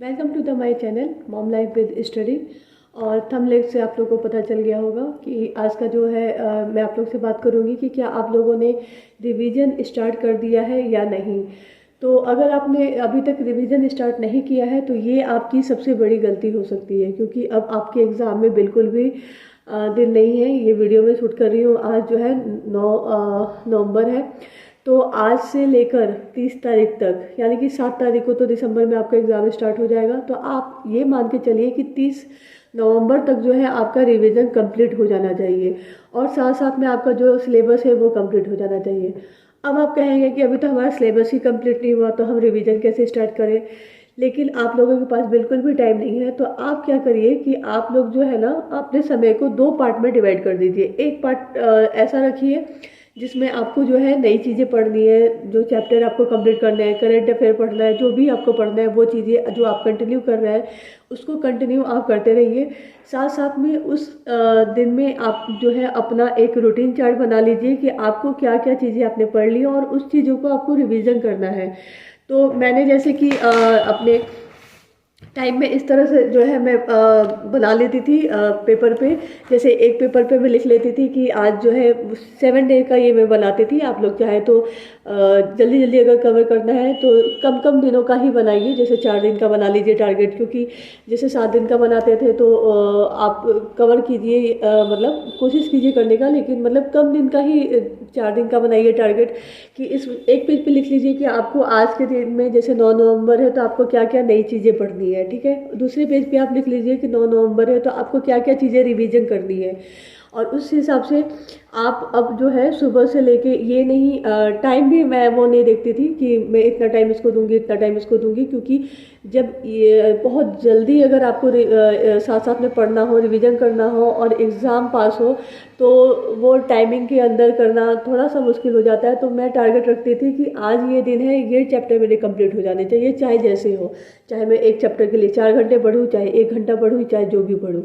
Welcome to the my channel mom life with study. और thumbnail से आप लोगों को पता चल गया होगा कि आज का जो है मैं आप लोग से बात करूंगी कि क्या आप लोगों ने रिवीजन स्टार्ट कर दिया है या नहीं। तो अगर आपने अभी तक रिवीजन स्टार्ट नहीं किया है तो ये आपकी सबसे बड़ी गलती हो सकती है, क्योंकि अब आपके एग्ज़ाम में बिल्कुल भी दिन नहीं है। ये वीडियो मैं शूट कर रही हूँ, आज जो है 9 नवंबर है। तो आज से लेकर 30 तारीख तक, यानी कि 7 तारीख को तो दिसंबर में आपका एग्ज़ाम स्टार्ट हो जाएगा। तो आप ये मान के चलिए कि 30 नवंबर तक जो है आपका रिवीजन कंप्लीट हो जाना चाहिए, और साथ साथ में आपका जो सिलेबस है वो कंप्लीट हो जाना चाहिए। अब आप कहेंगे कि अभी तो हमारा सिलेबस ही कंप्लीट नहीं हुआ तो हम रिवीजन कैसे स्टार्ट करें। लेकिन आप लोगों के पास बिल्कुल भी टाइम नहीं है। तो आप क्या करिए कि आप लोग जो है ना अपने समय को 2 पार्ट में डिवाइड कर दीजिए। एक पार्ट ऐसा रखिए जिसमें आपको जो है नई चीज़ें पढ़नी है, जो चैप्टर आपको कंप्लीट करना है, करंट अफेयर पढ़ना है, जो भी आपको पढ़ना है वो चीज़ें जो आप कंटिन्यू कर रहे हैं उसको कंटिन्यू आप करते रहिए। साथ साथ में उस दिन में आप जो है अपना एक रूटीन चार्ट बना लीजिए कि आपको क्या क्या चीज़ें आपने पढ़ ली और उस चीज़ों को आपको रिवीजन करना है। तो मैंने जैसे कि अपने टाइम में इस तरह से जो है मैं बना लेती थी पेपर पे। जैसे एक पेपर पे मैं लिख लेती थी कि आज जो है 7 डे का ये मैं बनाती थी। आप लोग चाहे तो जल्दी जल्दी अगर कवर करना है तो कम कम दिनों का ही बनाइए। जैसे 4 दिन का बना लीजिए टारगेट, क्योंकि जैसे 7 दिन का बनाते थे तो आप कवर कीजिए, मतलब कोशिश कीजिए करने का, लेकिन मतलब कम दिन का ही 4 दिन का बनाइए टारगेट। कि इस एक पेज पे लिख लीजिए कि आपको आज के दिन में, जैसे 9 नवंबर है तो आपको क्या क्या नई चीज़ें पढ़नी है, ठीक है। दूसरे पेज पे आप लिख लीजिए कि 9 नवंबर है तो आपको क्या क्या चीज़ें रिवीजन करनी है। और उस हिसाब से आप अब जो है सुबह से लेके, ये नहीं टाइम भी मैं वो नहीं देखती थी कि मैं इतना टाइम इसको दूंगी इतना टाइम इसको दूंगी, क्योंकि जब ये बहुत जल्दी अगर आपको साथ साथ में पढ़ना हो, रिवीजन करना हो और एग्ज़ाम पास हो तो वो टाइमिंग के अंदर करना थोड़ा सा मुश्किल हो जाता है। तो मैं टारगेट रखती थी कि आज ये दिन है, ये चैप्टर मेरे कंप्लीट हो जाने चाहिए, चाहे जैसे हो। चाहे मैं एक चैप्टर के लिए 4 घंटे पढूँ, चाहे 1 घंटा पढूँ, चाहे जो भी पढूँ।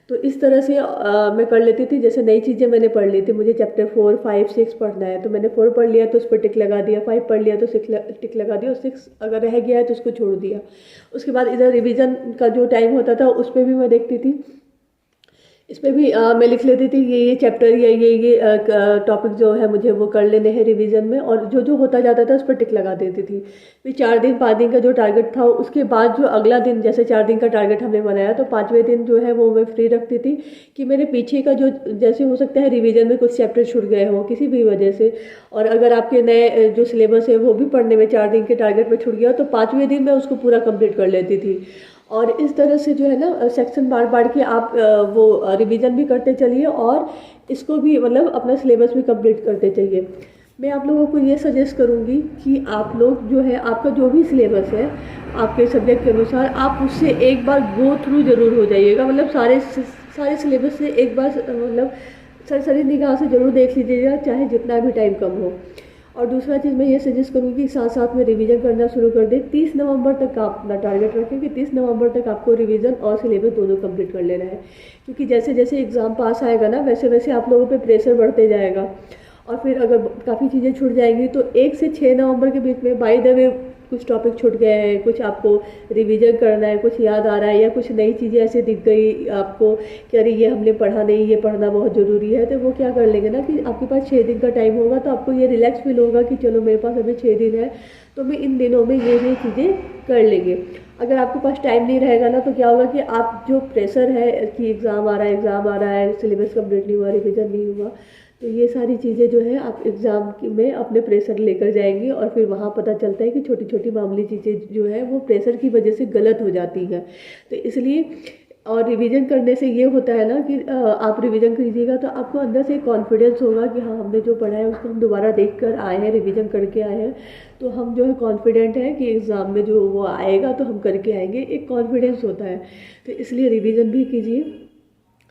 तो इस तरह से मैं कर लेती थी। जैसे नई चीज़ें मैंने पढ़ ली थी, मुझे चैप्टर 4, 5, 6 पढ़ना है तो मैंने 4 पढ़ लिया तो उस पर टिक लगा दिया, 5 पढ़ लिया तो 6 टिक लगा दिया, और 6 अगर रह गया है तो उसको छोड़ दिया। उसके बाद इधर रिवीजन का जो टाइम होता था उस पर भी मैं देखती थी। इस पर भी मैं लिख लेती थी ये चैप्टर या ये टॉपिक जो है मुझे वो कर लेने हैं रिवीजन में, और जो जो होता जाता था उस पर टिक लगा देती थी। फिर 4 दिन 5 दिन का जो टारगेट था उसके बाद जो अगला दिन, जैसे 4 दिन का टारगेट हमने बनाया तो 5वें दिन जो है वो मैं फ्री रखती थी कि मेरे पीछे का जो, जैसे हो सकता है रिवीजन में कुछ चैप्टर छूट गए हों किसी भी वजह से, और अगर आपके नए जो सिलेबस है वो भी पढ़ने में 4 दिन के टारगेट में छूट गया तो 5वें दिन मैं उसको पूरा कंप्लीट कर लेती थी। और इस तरह से जो है ना सेक्शन बार बार के आप वो रिवीजन भी करते चलिए और इसको भी मतलब अपना सिलेबस भी कंप्लीट करते चलिए। मैं आप लोगों को ये सजेस्ट करूँगी कि आप लोग जो है आपका जो भी सिलेबस है आपके सब्जेक्ट के अनुसार आप उससे एक बार गो थ्रू ज़रूर हो जाइएगा। मतलब सारे सिलेबस से एक बार मतलब सरसरी निगाह से ज़रूर देख लीजिएगा, चाहे जितना भी टाइम कम हो। और दूसरा चीज़ मैं ये सजेस्ट करूँगी कि साथ साथ में रिवीजन करना शुरू कर दें। 30 नवंबर तक का अपना टारगेट रखें कि 30 नवंबर तक आपको रिवीजन और सिलेबस दोनों कंप्लीट कर लेना है, क्योंकि जैसे जैसे एग्ज़ाम पास आएगा ना वैसे वैसे आप लोगों पे प्रेशर बढ़ते जाएगा। और फिर अगर काफ़ी चीज़ें छूट जाएंगी तो 1 से 6 नवंबर के बीच में बाय द वे कुछ टॉपिक छूट गए हैं, कुछ आपको रिवीजन करना है, कुछ याद आ रहा है, या कुछ नई चीज़ें ऐसे दिख गई आपको कि अरे ये हमने पढ़ा नहीं, ये पढ़ना बहुत ज़रूरी है, तो वो क्या कर लेंगे ना कि आपके पास 6 दिन का टाइम होगा तो आपको ये रिलैक्स फील होगा कि चलो मेरे पास अभी 6 दिन है तो मैं इन दिनों में ये चीज़ें कर लेंगे। अगर आपके पास टाइम नहीं रहेगा ना तो क्या होगा कि आप जो प्रेशर है कि एग्ज़ाम आ रहा है, सिलेबस कंप्लीट नहीं हुआ, रिवीजन नहीं हुआ, तो ये सारी चीज़ें जो है आप एग्ज़ाम में अपने प्रेशर लेकर जाएंगे और फिर वहाँ पता चलता है कि छोटी छोटी मामूली चीज़ें जो है वो प्रेशर की वजह से गलत हो जाती हैं। तो इसलिए, और रिवीजन करने से ये होता है ना कि आप रिवीजन कीजिएगा तो आपको अंदर से कॉन्फिडेंस होगा कि हाँ हमने जो पढ़ा है उसको हम दोबारा देख कर आए हैं, रिवीजन करके आए हैं, तो हम जो है कॉन्फिडेंट है कि एग्ज़ाम में जो वो आएगा तो हम करके आएंगे, एक कॉन्फिडेंस होता है। तो इसलिए रिवीजन भी कीजिए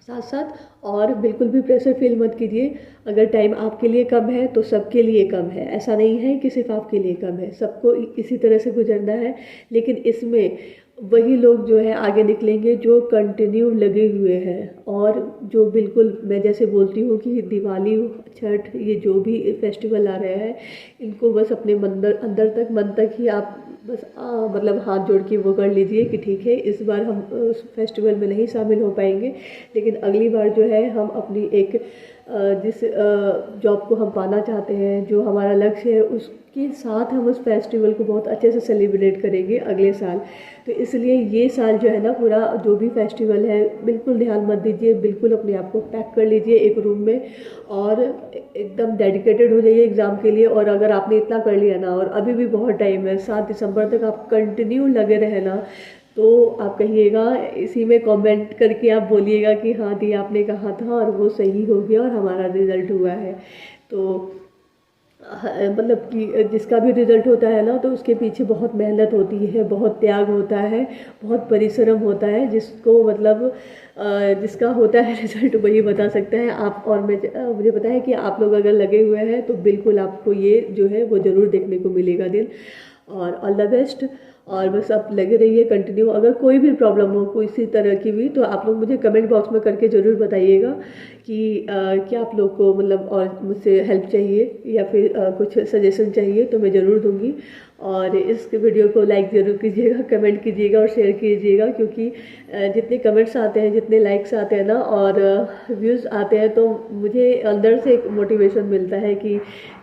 साथ साथ, और बिल्कुल भी प्रेशर फील मत कीजिए। अगर टाइम आपके लिए कम है तो सबके लिए कम है, ऐसा नहीं है कि सिर्फ आपके लिए कम है, सबको इसी तरह से गुजरना है। लेकिन इसमें वही लोग जो है आगे निकलेंगे जो कंटिन्यू लगे हुए हैं, और जो बिल्कुल मैं जैसे बोलती हूँ कि दिवाली, छठ, ये जो भी फेस्टिवल आ रहे हैं, इनको बस अपने मंदिर अंदर तक, मन तक ही आप बस मतलब हाथ जोड़ के वो कर लीजिए कि ठीक है इस बार हम उस फेस्टिवल में नहीं शामिल हो पाएंगे, लेकिन अगली बार जो है हम अपनी एक जिस जॉब को हम पाना चाहते हैं, जो हमारा लक्ष्य है, उसके साथ हम उस फेस्टिवल को बहुत अच्छे से सेलिब्रेट करेंगे अगले साल। तो इसलिए ये साल जो है ना, पूरा जो भी फेस्टिवल है बिल्कुल ध्यान मत दीजिए, बिल्कुल अपने आप को पैक कर लीजिए एक रूम में और एकदम डेडिकेटेड हो जाइए एग्ज़ाम के लिए। और अगर आपने इतना कर लिया ना, और अभी भी बहुत टाइम है, 7 दिसंबर तक आप कंटिन्यू लगे रहे ना, तो आप कहिएगा, इसी में कमेंट करके आप बोलिएगा कि हाँ दी आपने कहा था और वो सही हो गया और हमारा रिज़ल्ट हुआ है। तो मतलब कि जिसका भी रिज़ल्ट होता है ना, तो उसके पीछे बहुत मेहनत होती है, बहुत त्याग होता है, बहुत परिश्रम होता है, जिसको मतलब जिसका होता है रिज़ल्ट वही बता सकता है। आप और मुझे पता है कि आप लोग अगर लगे हुए हैं तो बिल्कुल आपको ये जो है वो ज़रूर देखने को मिलेगा दिन। और ऑल द बेस्ट, और बस आप लगे रहिए कंटिन्यू। अगर कोई भी प्रॉब्लम हो किसी तरह की भी, तो आप लोग मुझे कमेंट बॉक्स में करके ज़रूर बताइएगा कि क्या आप लोग को मतलब और मुझसे हेल्प चाहिए या फिर कुछ सजेशन चाहिए, तो मैं ज़रूर दूंगी। और इस वीडियो को लाइक ज़रूर कीजिएगा, कमेंट कीजिएगा और शेयर कीजिएगा, क्योंकि जितने कमेंट्स आते हैं, जितने लाइक्स आते हैं ना, और व्यूज़ आते हैं, तो मुझे अंदर से एक मोटिवेशन मिलता है कि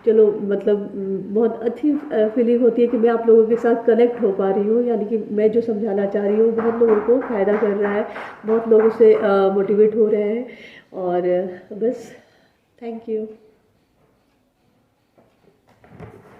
चलो मतलब बहुत अच्छी फीलिंग होती है कि मैं आप लोगों के साथ कनेक्ट हो पा रही हूँ, यानी कि मैं जो समझाना चाह रही हूँ बहुत लोगों को फ़ायदा कर रहा है, बहुत लोग उससे मोटिवेट हो रहे हैं। और बस थैंक यू।